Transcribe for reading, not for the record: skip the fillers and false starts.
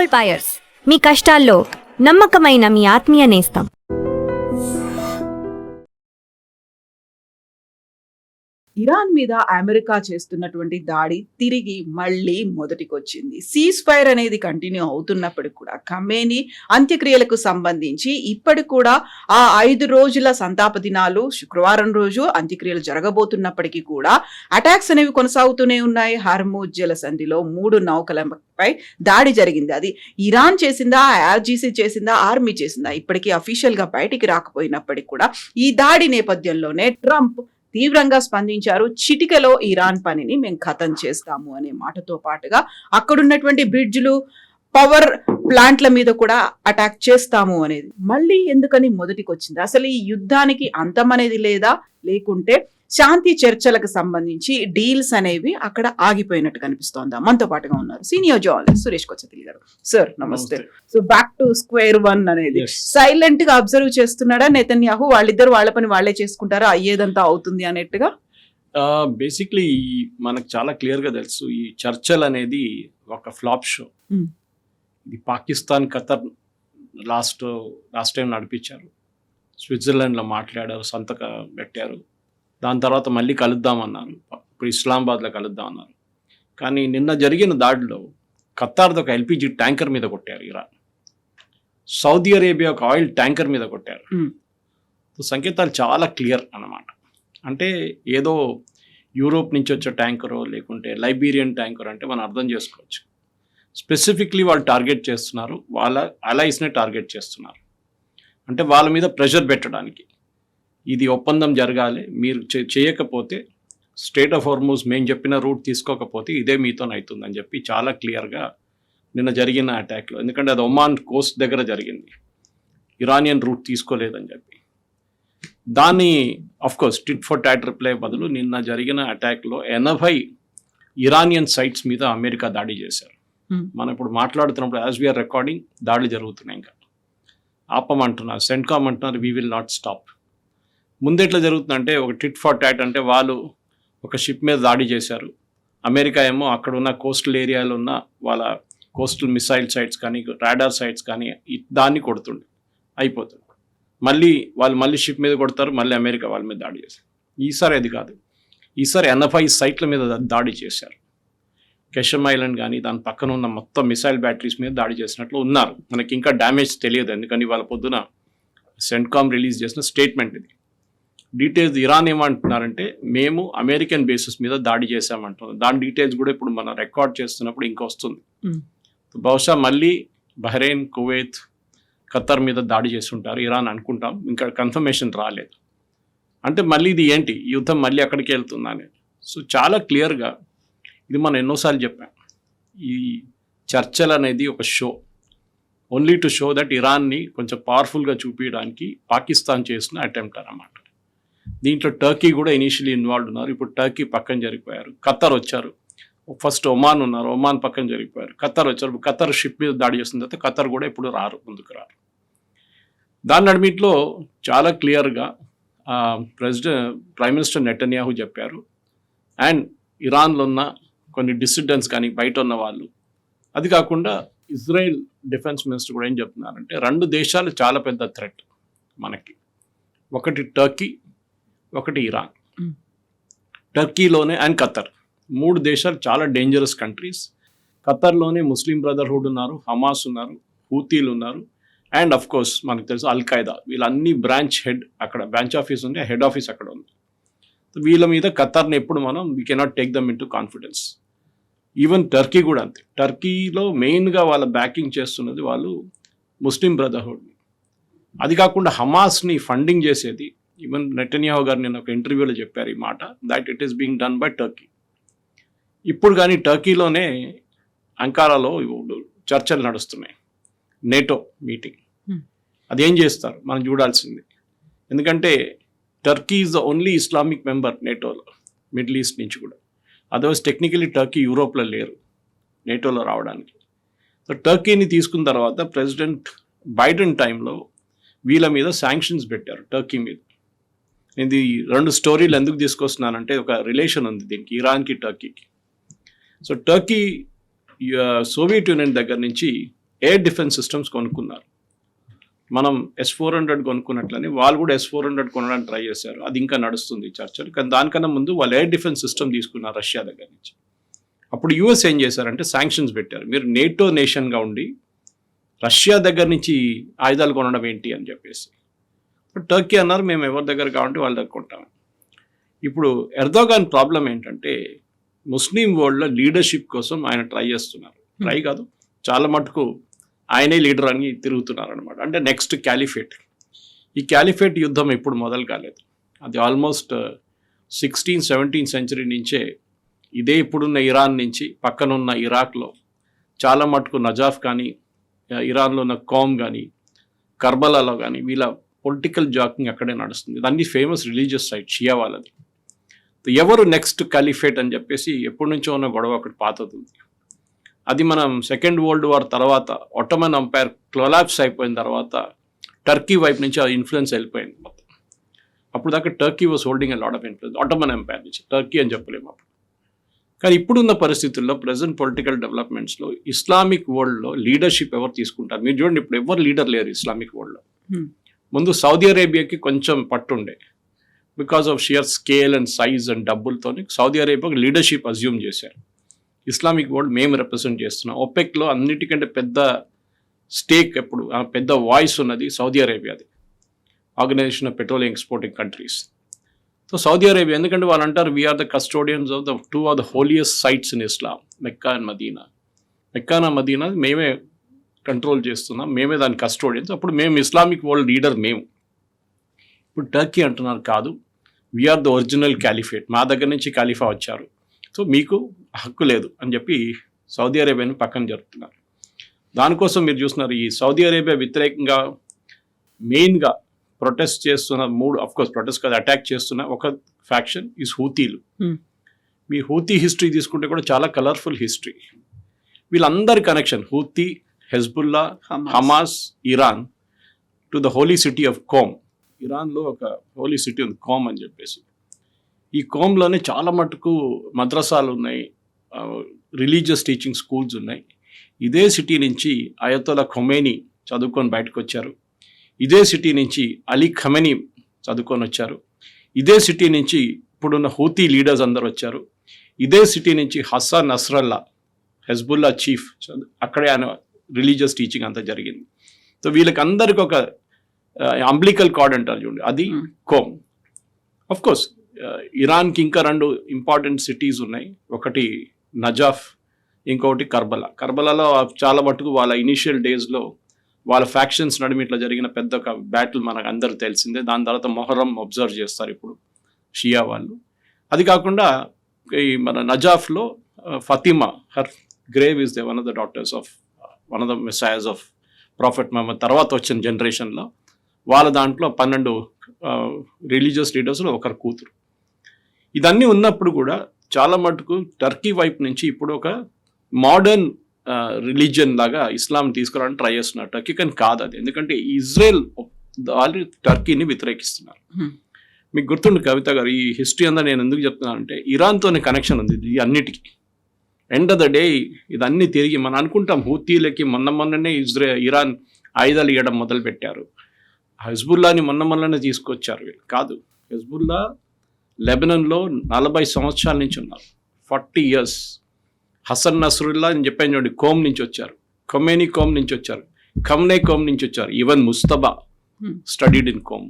Gold buyers, మీ కష్టాల్లో నమ్మకమైన మీ ఆత్మీయ నేస్తం. ఇరాన్ మీద అమెరికా చేస్తున్నటువంటి దాడి తిరిగి మళ్ళీ మొదటికొచ్చింది. సీజ్ ఫైర్ అనేది కంటిన్యూ అవుతున్నప్పటికి కూడా ఖమేనీ అంత్యక్రియలకు సంబంధించి ఇప్పటికి కూడా ఆ 5 రోజుల సంతాప దినాలు శుక్రవారం రోజు అంత్యక్రియలు జరగబోతున్నప్పటికీ కూడా అటాక్స్ అనేవి కొనసాగుతూనే ఉన్నాయి. హర్ముజ్ జలసంధిలో 3 నౌకలపై దాడి జరిగింది. అది ఇరాన్ చేసిందా, IRGC చేసిందా, ఆర్మీ చేసిందా ఇప్పటికీ అఫీషియల్ గా బయటికి రాకపోయినప్పటికీ కూడా ఈ దాడి నేపథ్యంలోనే ట్రంప్ తీవ్రంగా స్పందించారు. చిటికలో ఇరాన్ పనిని మేము ఖతం చేస్తాము అనే మాటతో పాటుగా అక్కడున్నటువంటి బ్రిడ్జ్లు, పవర్ ప్లాంట్ల మీద కూడా అటాక్ చేస్తాము అనేది మళ్ళీ ఎందుకని మొదటికి వచ్చింది? అసలు ఈ యుద్ధానికి అంతం అనేది లేదా, లేకుంటే శాంతి చర్చలకు సంబంధించి డీల్స్ అనేవి అక్కడ ఆగిపోయినట్టు కనిపిస్తోందా? మనతో పాటుగా ఉన్నారు సీనియర్ జర్నలిస్ట్ సురేష్ కొచ్చతిలి గారు. సార్ నమస్తే. So back to square one అనేది సైలెంట్ గా అబ్జర్వ్ చేస్తున్నాడా నెతన్యాహు? వాళ్ళిద్దరు వాళ్ళ పని వాళ్ళే చేసుకుంటారా, అయ్యేదంతా అవుతుంది అన్నట్టుగా? బేసిక్లీ మనకు చాలా క్లియర్ గా తెలుసు, ఈ చర్చలు అనేది ఒక ఫ్లాప్ షో. ఇది పాకిస్తాన్, ఖతర్ లాస్ట్ టైం నడిపించారు. స్విట్జర్లాండ్లో మాట్లాడారు, సంతకం పెట్టారు. దాని తర్వాత మళ్ళీ కలుద్దామన్నారు. ఇప్పుడు ఇస్లామాబాద్లో కలుద్దామన్నారు. కానీ నిన్న జరిగిన దాడిలో ఖతార్ది ఒక LPG ట్యాంకర్ మీద కొట్టారు ఇరాన్. సౌదీ అరేబియా ఒక ఆయిల్ ట్యాంకర్ మీద కొట్టారు. సంకేతాలు చాలా క్లియర్ అన్నమాట. అంటే ఏదో యూరోప్ నుంచి వచ్చే ట్యాంకరో లేకుంటే లైబీరియన్ ట్యాంకర్ అంటే మనం అర్థం చేసుకోవచ్చు. స్పెసిఫిక్లీ వాళ్ళు టార్గెట్ చేస్తున్నారు, వాళ్ళ అలైస్నే టార్గెట్ చేస్తున్నారు. అంటే వాళ్ళ మీద ప్రెషర్ పెట్టడానికి ఇది ఒప్పందం జరగాలి, మీరు చేయకపోతే స్టేట్ ఆఫ్ హార్మూజ్ మేము చెప్పిన రూట్ తీసుకోకపోతే ఇదే మీతోనవుతుందని చెప్పి చాలా క్లియర్గా నిన్న జరిగిన అటాక్లో, ఎందుకంటే అది ఒమాన్ కోస్ట్ దగ్గర జరిగింది, ఇరానియన్ రూట్ తీసుకోలేదని చెప్పి దాన్ని of course tit for tat reply బదులు నిన్న జరిగిన అటాక్లో 80 ఇరానియన్ సైట్స్ మీద అమెరికా దాడి చేశారు. మనం ఇప్పుడు మాట్లాడుతున్నప్పుడు యాజ్ వీఆర్ రికార్డింగ్ దాడులు జరుగుతున్నాయి. ఇంకా ఆపమంటున్నారు, సెంట్కామ్ అంటున్నారు వీ విల్ నాట్ స్టాప్. ముందు ఎట్లా జరుగుతుందంటే ఒక టిట్ ఫర్ టాట్, అంటే వాళ్ళు ఒక షిప్ మీద దాడి చేశారు, అమెరికా ఏమో అక్కడ ఉన్న కోస్టల్ ఏరియాలో ఉన్న వాళ్ళ కోస్టల్ మిసైల్ సైట్స్ కానీ రాడార్ సైట్స్ కానీ దాన్ని కొడుతుండే అయిపోతుంది. వాళ్ళు మళ్ళీ షిప్ మీద కొడతారు, మళ్ళీ అమెరికా వాళ్ళ మీద దాడి చేశారు. ఈసారి అది కాదు, ఈసారి 80 సైట్ల మీద దాడి చేశారు. కెషమ్ ఐలాండ్ కానీ దాని పక్కన ఉన్న మొత్తం మిసైల్ బ్యాటరీస్ మీద దాడి చేసినట్లు ఉన్నారు. మనకి ఇంకా డ్యామేజ్ తెలియదు, ఎందుకని వాళ్ళ పొద్దున సెంట్కామ్ రిలీజ్ చేసిన స్టేట్మెంట్ ఇది. డీటెయిల్స్ ఇరాన్ ఏమంటున్నారంటే మేము అమెరికన్ బేసిస్ మీద దాడి చేశామంటున్నారు. దాని డీటెయిల్స్ కూడా ఇప్పుడు మనం రికార్డ్ చేస్తున్నప్పుడు ఇంకా వస్తుంది. బహుశా మళ్ళీ బహ్రెయిన్, కువైత్, ఖతర్ మీద దాడి చేస్తుంటారు ఇరాన్ అనుకుంటాం, ఇంకా కన్ఫర్మేషన్ రాలేదు. అంటే మళ్ళీ ఇది ఏంటి, యుద్ధం మళ్ళీ అక్కడికి వెళ్తుందా అనేది. సో చాలా క్లియర్గా ఇది మనం ఎన్నోసార్లు చెప్పాం, ఈ చర్చలు అనేది ఒక show, only to show that ఇరాన్ని కొంచెం పవర్ఫుల్గా చూపించడానికి పాకిస్తాన్ చేసిన అటెంప్ట్ అన్నమాట. దీంట్లో టర్కీ కూడా ఇనీషియలీ ఇన్వాల్వ్ ఉన్నారు. ఇప్పుడు టర్కీ పక్కన జరిగిపోయారు, ఖతర్ వచ్చారు. ఫస్ట్ ఒమాన్ ఉన్నారు, ఒమాన్ పక్కన జరిగిపోయారు, ఖతర్ వచ్చారు. ఖతర్ షిప్ మీద దాడి చేసిన తర్వాత ఖతర్ కూడా ఇప్పుడు ముందుకు రారు. దాని నడిమిట్లో చాలా క్లియర్గా ప్రైమ్ మినిస్టర్ నెతన్యాహు చెప్పారు, అండ్ ఇరాన్లో ఉన్న కొన్ని డిసిడెంట్స్ కానీ బయట ఉన్న వాళ్ళు, అది కాకుండా ఇజ్రాయెల్ డిఫెన్స్ మినిస్టర్ కూడా ఏం చెప్తున్నారంటే 2 దేశాలు చాలా పెద్ద థ్రెట్ మనకి, ఒకటి టర్కీ, ఒకటి ఇరాన్. టర్కీలోనే అండ్ ఖతర్, 3 దేశాలు చాలా డేంజరస్ కంట్రీస్. ఖతర్లోనే ముస్లిం బ్రదర్హుడ్ ఉన్నారు, హమాస్ ఉన్నారు, హూతీలు ఉన్నారు, అండ్ అఫ్ కోర్స్ మనకు తెలుసు అల్-ఖైదా. వీళ్ళన్ని బ్రాంచ్ ఆఫీస్ ఉంది, హెడ్ ఆఫీస్ అక్కడ ఉంది. వీళ్ళ మీద ఖతర్ని ఎప్పుడు మనం we cannot take them in to confidence. Even Turkey కూడా అంతే. టర్కీలో మెయిన్గా వాళ్ళ బ్యాకింగ్ చేస్తున్నది వాళ్ళు ముస్లిం బ్రదర్హుడ్ని. అది కాకుండా హమాస్ని ఫండింగ్ చేసేది, ఈవెన్ నెతన్యాహు గారు నేను ఒక ఇంటర్వ్యూలో చెప్పారు ఈ మాట, that it is being done by Turkey. ఇప్పుడు కానీ టర్కీలోనే అంకారాలో చర్చలు నడుస్తున్నాయి, నేటో మీటింగ్. అదేం చేస్తారు మనం చూడాల్సింది, ఎందుకంటే Turkey is the only Islamic member నేటోలో, మిడిల్ ఈస్ట్ నుంచి కూడా. అదర్వైజ్ టెక్నికలీ టర్కీ యూరోప్లో లేరు నేటోలో రావడానికి. సో టర్కీని తీసుకున్న తర్వాత ప్రెసిడెంట్ బైడెన్ టైంలో వీళ్ళ మీద శాంక్షన్స్ పెట్టారు టర్కీ మీద. ఇది 2 స్టోరీలు ఎందుకు తీసుకొస్తున్నానంటే ఒక రిలేషన్ ఉంది దీనికి, ఇరాన్కి టర్కీకి. సో టర్కీ సోవియట్ యూనియన్ దగ్గర నుంచి ఎయిర్ డిఫెన్స్ సిస్టమ్స్ కొనుక్కున్నారు. మనం S-400 కొనుక్కున్నట్లని వాళ్ళు కూడా S-400 కొనడానికి ట్రై చేశారు. అది ఇంకా నడుస్తుంది చర్చలు. కానీ దానికన్నా ముందు వాళ్ళు ఎయిర్ డిఫెన్స్ సిస్టమ్ తీసుకున్నారు రష్యా దగ్గర నుంచి. అప్పుడు యుఎస్ ఏం చేశారంటే శాంక్షన్స్ పెట్టారు. మీరు నేటో నేషన్గా ఉండి రష్యా దగ్గర నుంచి ఆయుధాలు కొనడం ఏంటి అని చెప్పేసి. టర్కీ అన్నారు మేము ఎవరి దగ్గర కావాలంటే వాళ్ళ దగ్గర కొంటాం. ఇప్పుడు ఎర్దోగాన్ ప్రాబ్లం ఏంటంటే ముస్లిం వరల్డ్లో లీడర్షిప్ కోసం ఆయన ట్రై చేస్తున్నారు. ట్రై కాదు, చాలా మటుకు ఆయనే లీడర్ అని తిరుగుతున్నారు అనమాట. అంటే నెక్స్ట్ క్యాలిఫేట్. ఈ క్యాలిఫేట్ యుద్ధం ఎప్పుడు మొదలు కాలేదు. అది ఆల్మోస్ట్ 16th-17th సెంచరీ నుంచే ఇదే ఇప్పుడున్న ఇరాన్ నుంచి పక్కనున్న ఇరాక్లో చాలా మటుకు నజాఫ్ కానీ ఇరాన్లో ఉన్న కోమ్ కానీ కర్బలాలో కానీ వీళ్ళ పొలిటికల్ జాకింగ్ అక్కడే నడుస్తుంది. ఇదన్నీ ఫేమస్ రిలీజియస్ సైట్ షియా వాళ్ళది. ఎవరు నెక్స్ట్ క్యాలిఫేట్ అని చెప్పేసి ఎప్పటి నుంచో ఉన్న గొడవ ఒకటి పాతది. అది మనం సెకండ్ వరల్డ్ వార్ తర్వాత ఒట్టమన్ ఎంపైర్ కొలాప్స్ అయిపోయిన తర్వాత టర్కీ వైపు నుంచి ఆ ఇన్ఫ్లుయెన్స్ వెళ్ళిపోయింది మొత్తం. అప్పుడు దాకా Turkey was holding a lot of influence Ottoman Empire నుంచి. టర్కీ అని చెప్పలేము అప్పుడు. కానీ ఇప్పుడున్న పరిస్థితుల్లో ప్రజెంట్ పొలిటికల్ డెవలప్మెంట్స్లో ఇస్లామిక్ వరల్డ్లో లీడర్షిప్ ఎవరు తీసుకుంటారు? మీరు చూడండి, ఇప్పుడు ఎవరు లీడర్ లేరు ఇస్లామిక్ వరల్డ్లో. ముందు సౌదీ అరేబియాకి కొంచెం పట్టుండే, because of sheer scale and size and డబ్బులతో సౌదీ అరేబియాకి లీడర్షిప్ అజ్యూమ్ చేశారు. ఇస్లామిక్ వరల్డ్ మేము రిప్రజెంట్ చేస్తున్నాం. ఒపెక్లో అన్నిటికంటే పెద్ద స్టేక్ ఎప్పుడు పెద్ద వాయిస్ ఉన్నది సౌదీ అరేబియాది, organization of petroleum exporting countries. So Saudi Arabia, ఎందుకంటే వాళ్ళు అంటారు we are the custodians of the 2 of the holiest sites in Islam, Mecca and Medina. Mecca and Medina మేమే కంట్రోల్ చేస్తున్నాం, మేమే దాని కస్టోడియన్స్. అప్పుడు మేము ఇస్లామిక్ వరల్డ్ లీడర్ మేము. ఇప్పుడు టర్కీ అంటున్నారు కాదు, వీఆర్ ద ఒరిజినల్ క్యాలిఫేట్, మా దగ్గర నుంచి ఖలీఫా వచ్చారు, సో మీకు హక్కు లేదు అని చెప్పి సౌదీ అరేబియాని పక్కన జరుపుతున్నారు. దానికోసం మీరు చూస్తున్నారు ఈ సౌదీ అరేబియా వ్యతిరేకంగా మెయిన్గా ప్రొటెస్ట్ చేస్తున్న ప్రొటెస్ట్ కాదు, అటాక్ చేస్తున్న ఒక ఫ్యాక్షన్ ఈజ్ హూతీలు. మీ హూతీ హిస్టరీ తీసుకుంటే కూడా చాలా కలర్ఫుల్ హిస్టరీ. వీళ్ళందరి connection Houthi, Hezbollah, Hamas, Iran to the holy city of Qom. ఇరాన్లో ఒక హోలీ సిటీ ఉంది కోమ్ అని చెప్పేసి. ఈ కోమ్లోనే చాలా మటుకు మద్రసాలు ఉన్నాయి, రిలీజియస్ టీచింగ్ స్కూల్స్ ఉన్నాయి. ఇదే సిటీ నుంచి అయతోలా ఖొమేనీ చదువుకొని బయటకు వచ్చారు. ఇదే సిటీ నుంచి అలీ ఖమెనీ చదువుకొని వచ్చారు. ఇదే సిటీ నుంచి ఇప్పుడున్న హూతీ లీడర్స్ అందరు వచ్చారు. ఇదే సిటీ నుంచి హసన్ నస్రల్లా, హెజ్బుల్లా చీఫ్, అక్కడే ఆయన రిలీజియస్ టీచింగ్ అంతా జరిగింది. సో వీళ్ళకి అందరికి ఒక అంబ్లికల్ కార్డ్ అంటారు చూడండి, అది కోమ్. ఆఫ్ కోర్స్ ఇరాన్కి ఇంకా 2 ఇంపార్టెంట్ సిటీస్ ఉన్నాయి. ఒకటి నజాఫ్, ఇంకొకటి కర్బలా. కర్బలాలో చాలా మటుకు వాళ్ళ ఇనీషియల్ డేస్లో వాళ్ళ ఫ్యాక్షన్స్ నడుమ ఇట్లా జరిగిన పెద్ద ఒక బ్యాటిల్ మనకు అందరూ తెలిసిందే. దాని తర్వాత మొహరం అబ్జర్వ్ చేస్తారు ఇప్పుడు షియా వాళ్ళు. అది కాకుండా ఈ మన నజాఫ్లో Fatima, her grave is the one of the daughters of one of the messiahs of prophet Muhammad తర్వాత వచ్చిన జనరేషన్లో. వాళ్ళ దాంట్లో 12 రిలీజియస్ లీడర్స్లో ఒకరు కూతురు. ఇదన్నీ ఉన్నప్పుడు కూడా చాలా మటుకు టర్కీ వైపు నుంచి ఇప్పుడు ఒక మోడర్న్ రిలీజియన్ లాగా ఇస్లాం తీసుకురావడానికి ట్రై చేస్తున్నారు టర్కీ. కానీ కాదు అది, ఎందుకంటే ఇజ్రాయెల్ వాళ్ళు టర్కీని వ్యతిరేకిస్తున్నారు. మీకు గుర్తుండు కవిత గారు, ఈ హిస్టరీ అంతా నేను ఎందుకు చెప్తున్నానంటే ఇరాన్తోనే కనెక్షన్ ఉంది ఇది అన్నిటికీ. ఎండ్ ఆఫ్ ద డే ఇదన్నీ తిరిగి మనం అనుకుంటాం హూతీలకి మొన్ననే ఇరాన్ ఆయుధాలు ఇవ్వడం మొదలు పెట్టారు. హెజ్బుల్లాని మొన్ననే తీసుకొచ్చారు వీళ్ళు. కాదు, హెజ్బుల్లా లెబనన్లో 40 సంవత్సరాల నుంచి ఉన్నారు, 40 years. హసన్ నస్రుల్లా అని చెప్పాను చూడండి, కోమ్ నుంచి వచ్చారు. ఖొమేనీ కోమ్ నుంచి వచ్చారు. ఖమ్నే కోమ్ నుంచి వచ్చారు. Even Mojtaba studied in come.